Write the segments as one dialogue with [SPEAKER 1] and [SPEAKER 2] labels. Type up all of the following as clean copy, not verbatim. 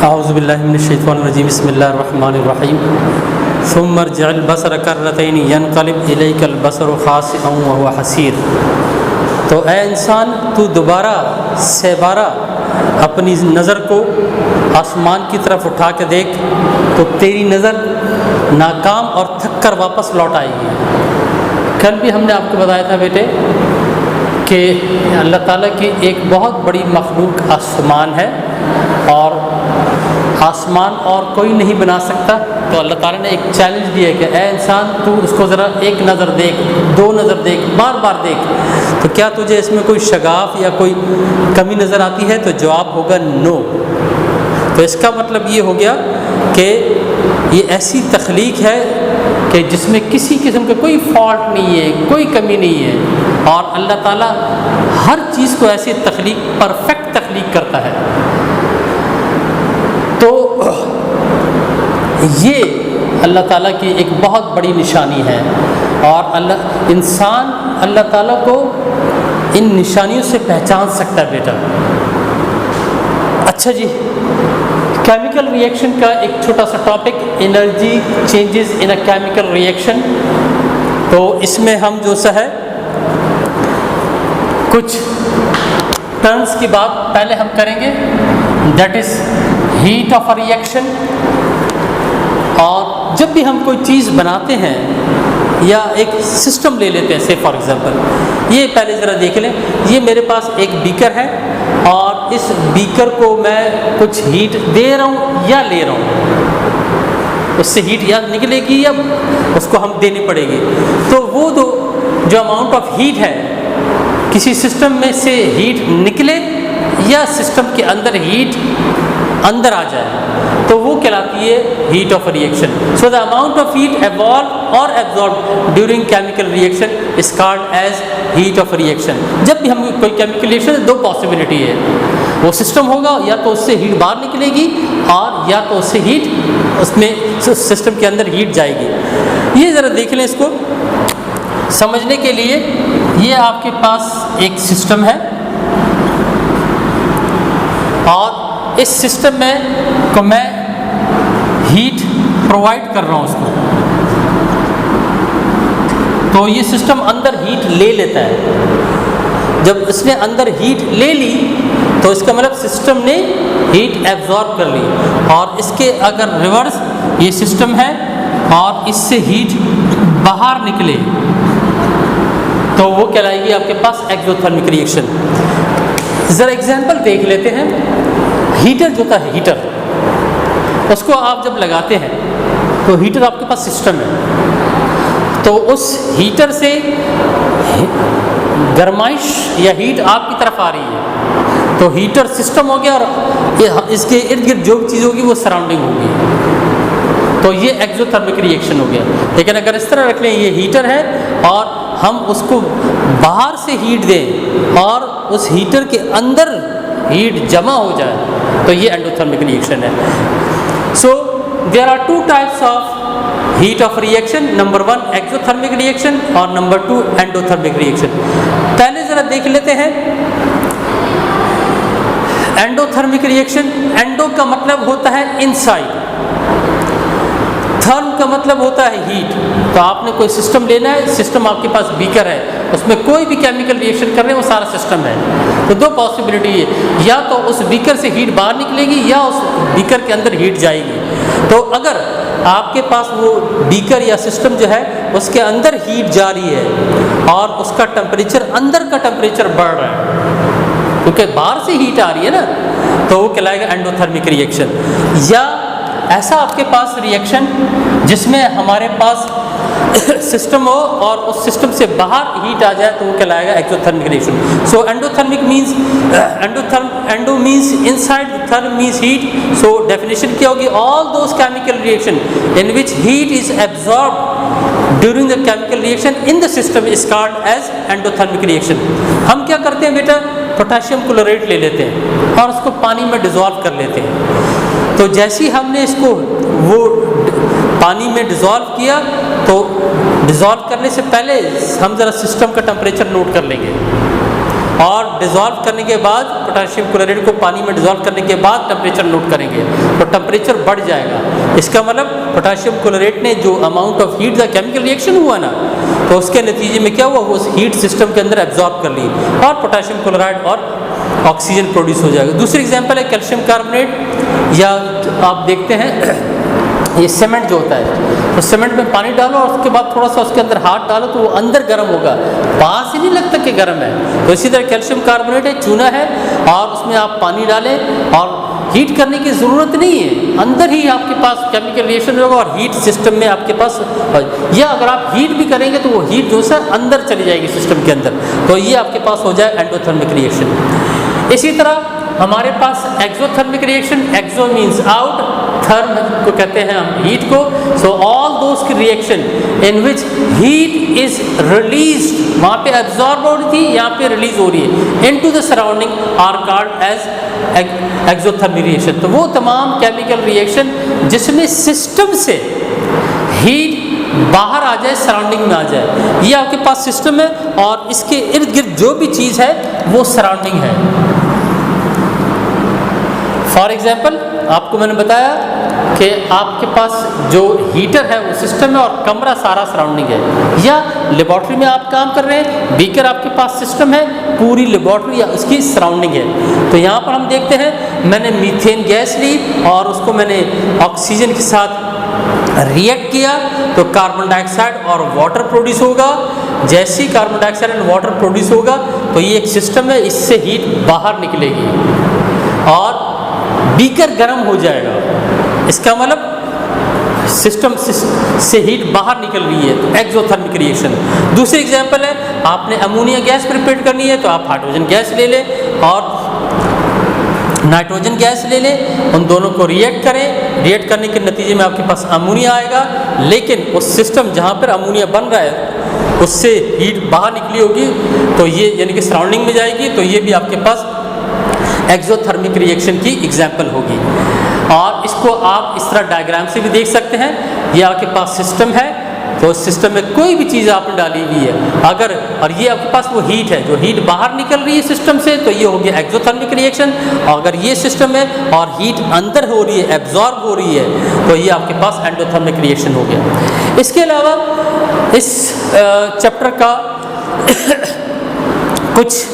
[SPEAKER 1] औज़ुबिल्लाहि मिनश्शैतानिर्रजीम बिस्मिल्लाहिर्रहमानिर्रहीम सुम्मा अर्जि'ल बसरा कर्रतैनि यनक़लिब इलैकल बसरु ख़ासिअन व हुवा हसीर। तो ऐ इंसान, तू दोबारा सेबारा अपनी नज़र को आसमान की तरफ उठा के देख तो तेरी नज़र नाकाम और थक कर वापस लौट आएगी। कल भी हमने आपको बताया था बेटे कि अल्लाह ताला की एक बहुत बड़ी मखलूक आसमान है और आसमान और कोई नहीं बना सकता। तो अल्लाह ताला ने एक चैलेंज दिया कि ऐ इंसान, तू उसको ज़रा एक नज़र देख, दो नज़र देख, बार बार देख, तो क्या तुझे इसमें कोई शगाफ या कोई कमी नज़र आती है? तो जवाब होगा नो। तो इसका मतलब ये हो गया कि ये ऐसी तख्लीक है कि जिसमें किसी किस्म का कोई फॉल्ट नहीं है, कोई कमी नहीं है, और अल्लाह ताला हर चीज़ को ऐसी तख्लीक, परफेक्ट तख्लीक करता है। तो ये अल्लाह ताला की एक बहुत बड़ी निशानी है और इंसान अल्लाह ताला को इन निशानियों से पहचान सकता है बेटा। अच्छा जी, केमिकल रिएक्शन का एक छोटा सा topic, energy changes in a chemical reaction. तो इसमें हम जो सा है कुछ टर्म्स की बात पहले हम करेंगे, that is heat of a reaction. और जब भी हम कोई चीज़ बनाते हैं या एक सिस्टम ले लेते हैं, से फॉर एग्जांपल, ये पहले ज़रा देख लें, ये मेरे पास एक बीकर है और इस बीकर को मैं कुछ हीट दे रहा हूँ या ले रहा हूँ, उससे हीट या निकलेगी या उसको हम देनी पड़ेगी। तो वो जो अमाउंट ऑफ हीट है, किसी सिस्टम में से हीट निकले या सिस्टम के अंदर हीट अंदर आ जाए, तो वो कहलाती है heat of reaction. So the amount of heat evolve और absorb during chemical reaction is called as heat of reaction. जब भी हम कोई केमिकल रिएक्शन, दो पॉसिबिलिटी है, वो सिस्टम होगा या तो उससे हीट बाहर निकलेगी और या तो उससे हीट उसमें सिस्टम के अंदर हीट जाएगी। ये ज़रा देख लें इसको समझने के लिए। ये आपके पास एक सिस्टम है और इस सिस्टम में को मैं हीट प्रोवाइड कर रहा हूँ उसको, तो ये सिस्टम अंदर हीट ले लेता है। जब इसने अंदर हीट ले ली तो इसका मतलब सिस्टम ने हीट एब्जॉर्ब कर ली। और इसके अगर रिवर्स ये सिस्टम है और इससे हीट बाहर निकले तो वो कहलाएगी आपके पास एक्सोथर्मिक रिएक्शन। ज़रा एग्जांपल देख लेते हैं। हीटर जो होता है, हीटर, उसको आप जब लगाते हैं तो हीटर आपके पास सिस्टम है, तो उस हीटर से गरमाइश या हीट आपकी तरफ आ रही है, तो हीटर सिस्टम हो गया और इसके इर्द गिर्द जो चीज़ होगी वो सराउंडिंग होगी, तो ये एक्सोथर्मिक रिएक्शन हो गया। लेकिन अगर इस तरह रख लें, ये हीटर है और हम उसको बाहर से हीट दें और उस हीटर के अंदर हीट जमा हो जाए, तो ये एंडोथर्मिक रिएक्शन है। So there are two types of heat of reaction, number one exothermic reaction और नंबर टू एंडोथर्मिक रिएक्शन। पहले ज़रा देख लेते हैं एंडोथर्मिक रिएक्शन। एंडो का मतलब होता है इनसाइड, थर्म का मतलब होता है हीट। तो आपने कोई सिस्टम लेना है, सिस्टम आपके पास बीकर है, उसमें कोई भी केमिकल रिएक्शन कर रहे हैं, वो सारा सिस्टम है। तो दो पॉसिबिलिटी है, या तो उस बीकर से हीट बाहर निकलेगी या उस बीकर के अंदर हीट जाएगी। तो अगर आपके पास वो बीकर या सिस्टम जो है उसके अंदर हीट जा रही है और उसका टेम्परेचर, अंदर का टेम्परेचर बढ़ रहा है क्योंकि बाहर से हीट आ रही है ना, तो वो कहलाएगा एंडोथर्मिक रिएक्शन। या ऐसा आपके पास रिएक्शन जिसमें हमारे पास सिस्टम हो और उस सिस्टम से बाहर हीट आ जाए, तो वो कहलाएगा exothermic reaction. So endothermic means endo means inside, therm means heat. So definition क्या होगी? All those chemical reaction in which heat is absorbed during the chemical reaction in the system is called as endothermic reaction. हम क्या करते हैं बेटा, potassium chloride ले लेते हैं और उसको पानी में डिजॉल्व कर लेते हैं। तो जैसे ही हमने इसको वो पानी में डिज़ोल्व किया, तो डिज़ोल्व करने से पहले हम ज़रा सिस्टम का टेम्परेचर नोट कर लेंगे। और डिज़ोल्व करने के बाद पोटेशियम क्लोराइड को पानी में डिज़ोल्व करने के बाद टेम्परेचर नोट करेंगे तो टेम्परेचर बढ़ जाएगा। इसका मतलब पोटेशियम क्लोराइड ने जो amount of heat the chemical reaction हुआ ना, तो उसके नतीजे में क्या हुआ, वो उस हीट सिस्टम के अंदर एब्जॉर्ब कर ली और पोटेशियम क्लोराइड और ऑक्सीजन प्रोड्यूस हो जाएगा। दूसरी एग्जांपल है कैल्शियम कार्बोनेट, या आप देखते हैं ये सीमेंट जो होता है, तो सीमेंट में पानी डालो और उसके बाद थोड़ा सा उसके अंदर हाथ डालो तो वो अंदर गर्म होगा, बाहर से नहीं लगता कि गर्म है। तो इसी तरह कैल्शियम कार्बोनेट है, चूना है, और उसमें आप पानी डालें और हीट करने की ज़रूरत नहीं है, अंदर ही आपके पास केमिकल रिएक्शन होगा और हीट सिस्टम में आपके पास, या अगर आप हीट भी करेंगे तो वो हीट जो है अंदर चली जाएगी सिस्टम के अंदर, तो ये आपके पास हो जाए एंडोथर्मिक रिएक्शन। इसी तरह हमारे पास एक्सोथर्मिक रिएक्शन, एक्सो मीन्स आउट, थर्म को कहते हैं हम हीट को। So all those reaction in which heat is release, वहाँ पे एब्जॉर्ब हो रही थी, यहाँ पे रिलीज हो रही है into the surrounding, are called as exothermic reaction. तो वो तमाम केमिकल रिएक्शन जिसमें सिस्टम से हीट बाहर आ जाए, सराउंडिंग में आ जाए, ये आपके पास सिस्टम है और इसके इर्द गिर्द जो भी चीज़ है वो सराउंडिंग है। फॉर एग्जाम्पल आपको मैंने बताया कि आपके पास जो हीटर है वो सिस्टम है और कमरा सारा सराउंडिंग है, या लेबॉर्ट्री में आप काम कर रहे हैं, बीकर आपके पास सिस्टम है, पूरी लेबॉर्ट्री या उसकी सराउंडिंग है। तो यहाँ पर हम देखते हैं, मैंने मीथेन गैस ली और उसको मैंने ऑक्सीजन के साथ रिएक्ट किया तो कार्बन डाइऑक्साइड और वाटर प्रोड्यूस होगा। जैसे ही carbon dioxide and water produce होगा तो ये एक सिस्टम है, इससे हीट बाहर निकलेगी और बीकर गर्म हो जाएगा। इसका मतलब सिस्टम से हीट बाहर निकल रही है, तो एक्सोथर्मिक रिएक्शन। दूसरी एग्जांपल है, आपने अमोनिया गैस प्रिपेयर करनी है तो आप हाइड्रोजन गैस ले लें और नाइट्रोजन गैस ले लें, उन दोनों को रिएक्ट करें, रिएक्ट करने के नतीजे में आपके पास अमोनिया आएगा, लेकिन उस सिस्टम जहाँ पर अमोनिया बन रहा है उससे हीट बाहर निकली होगी, तो ये यानी कि सराउंडिंग में जाएगी, तो ये भी आपके पास एक्सोथर्मिक रिएक्शन की एग्जाम्पल होगी। और इसको आप इस तरह डायग्राम से भी देख सकते हैं, ये आपके पास सिस्टम है, तो उस सिस्टम में कोई भी चीज़ आपने डाली हुई है अगर, और ये आपके पास वो हीट है, जो हीट बाहर निकल रही है सिस्टम से, तो ये हो गया एक्सोथर्मिक रिएक्शन। और अगर ये सिस्टम है और हीट अंदर हो रही है, एब्जॉर्ब हो रही है, तो ये आपके पास एंडोथर्मिक रिएक्शन हो गया। इसके अलावा इस चैप्टर का कुछ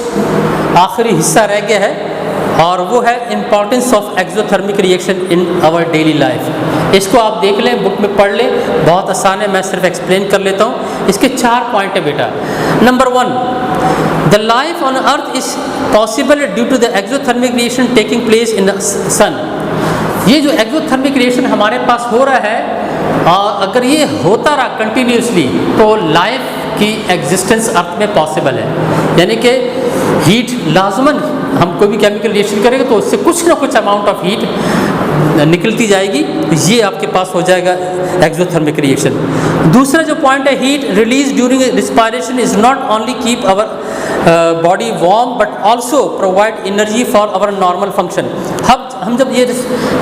[SPEAKER 1] आखिरी हिस्सा रह गया है और वो है importance of exothermic reaction in our daily life. इसको आप देख लें, बुक में पढ़ लें, बहुत आसान है, मैं सिर्फ एक्सप्लेन कर लेता हूँ। इसके 4 पॉइंट है बेटा। Number 1, the life on earth is possible due to the exothermic reaction taking place in the sun. ये जो एक्सोथर्मिक रिएक्शन हमारे पास हो रहा है, और अगर ये होता रहा कंटिन्यूसली तो लाइफ की एग्जिस्टेंस अर्थ में पॉसिबल है। यानी कि हीट लाजमन, हम कोई भी केमिकल रिएक्शन करेंगे तो उससे कुछ ना कुछ अमाउंट ऑफ हीट निकलती जाएगी, ये आपके पास हो जाएगा एक्सोथर्मिक रिएक्शन। दूसरा जो पॉइंट है, heat release during respiration is not only keep our body warm but also provide energy for our normal function. हम जब ये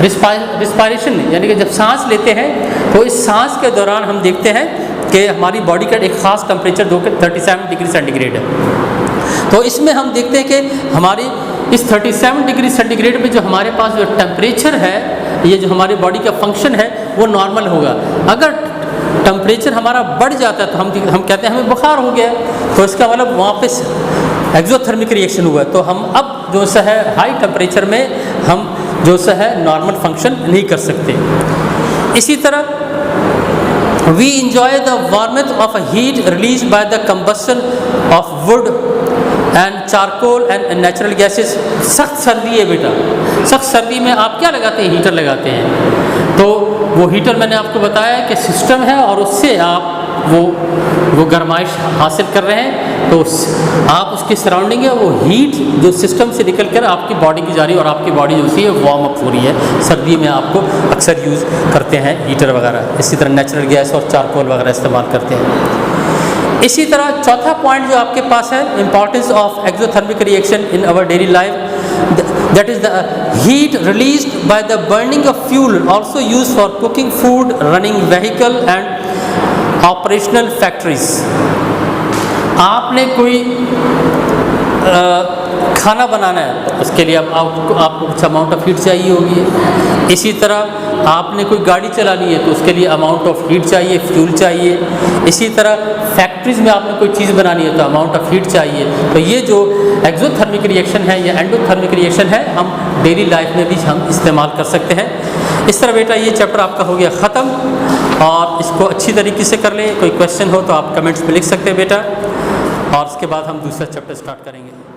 [SPEAKER 1] रिस्पायरेशन यानी कि जब सांस लेते हैं तो इस सांस के दौरान हम देखते हैं कि हमारी बॉडी का एक ख़ास टेम्परेचर 37 डिग्री सेंटीग्रेड है। तो इसमें हम देखते हैं कि हमारी इस 37 डिग्री सेंटीग्रेड में जो हमारे पास जो टेम्परेचर है, ये जो हमारी बॉडी का फंक्शन है वो नॉर्मल होगा। अगर टेम्परेचर हमारा बढ़ जाता है तो हम कहते हैं हमें बुखार हो गया, तो इसका मतलब वहाँ पे एक्सोथर्मिक रिएक्शन हुआ। तो हम अब जो सा है हाई टेम्परेचर में हम जो सा है नॉर्मल फंक्शन नहीं कर सकते। इसी तरह we enjoy the warmth of a heat released by the combustion of wood and charcoal and natural gases। सख्त सर्दी है बेटा, सख्त सर्दी में आप क्या लगाते हैं, हीटर लगाते हैं। तो वो हीटर मैंने आपको बताया कि सिस्टम है और उससे आप वो गर्माइश हासिल कर रहे हैं, तो आप उसकी सराउंडिंग है वो हीट जो सिस्टम से निकल कर आपकी बॉडी की जा रही है और आपकी बॉडी जो सी है वार्म अप हो रही है। सर्दी में आपको अक्सर यूज़ करते हैं हीटर वगैरह, इसी तरह नेचुरल गैस और चारकोल वगैरह इस्तेमाल करते हैं। इसी तरह चौथा पॉइंट जो आपके पास है, importance of exothermic reaction in our daily life, that is the heat released by the burning of fuel also used for cooking food, running vehicle and operational factories। आपने कोई खाना बनाना है तो उसके लिए आपको कुछ अमाउंट ऑफ हीट चाहिए होगी। इसी तरह आपने कोई गाड़ी चलानी है तो उसके लिए अमाउंट ऑफ हीट चाहिए, फ्यूल चाहिए। इसी तरह फैक्ट्रीज़ में आपने कोई चीज़ बनानी है तो अमाउंट ऑफ हीट चाहिए। तो ये जो एक्सोथर्मिक रिएक्शन है या एंडोथर्मिक रिएक्शन है, हम डेली लाइफ में भी हम इस्तेमाल कर सकते हैं। इस तरह बेटा ये चैप्टर आपका हो गया ख़त्म, और इसको अच्छी तरीके से कर लें। कोई क्वेश्चन हो तो आप कमेंट्स में लिख सकते हैं बेटा, और उसके बाद हम दूसरा चैप्टर स्टार्ट करेंगे।